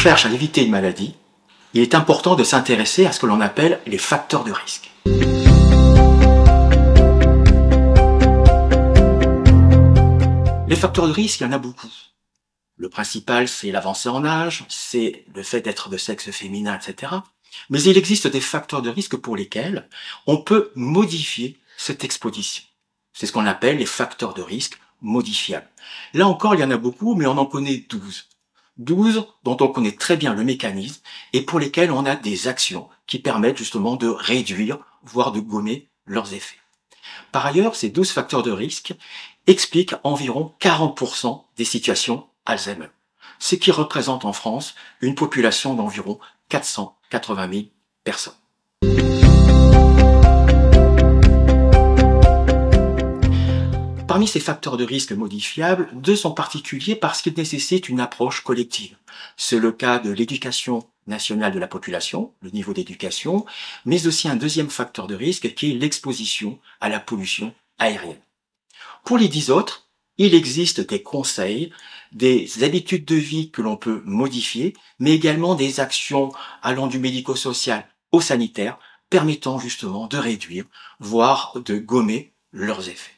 cherche à éviter une maladie, il est important de s'intéresser à ce que l'on appelle les facteurs de risque. Les facteurs de risque, il y en a beaucoup. Le principal, c'est l'avancée en âge, c'est le fait d'être de sexe féminin, etc. Mais il existe des facteurs de risque pour lesquels on peut modifier cette exposition. C'est ce qu'on appelle les facteurs de risque modifiables. Là encore, il y en a beaucoup, mais on en connaît 12. 12 dont on connaît très bien le mécanisme et pour lesquels on a des actions qui permettent justement de réduire, voire de gommer leurs effets. Par ailleurs, ces 12 facteurs de risque expliquent environ 40% des situations Alzheimer, ce qui représente en France une population d'environ 480 000 personnes. Parmi ces facteurs de risque modifiables, 2 sont particuliers parce qu'ils nécessitent une approche collective. C'est le cas de l'éducation nationale de la population, le niveau d'éducation, mais aussi un deuxième facteur de risque qui est l'exposition à la pollution aérienne. Pour les 10 autres, il existe des conseils, des habitudes de vie que l'on peut modifier, mais également des actions allant du médico-social au sanitaire, permettant justement de réduire, voire de gommer leurs effets.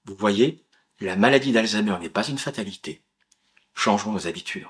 Vous voyez, la maladie d'Alzheimer n'est pas une fatalité. Changeons nos habitudes.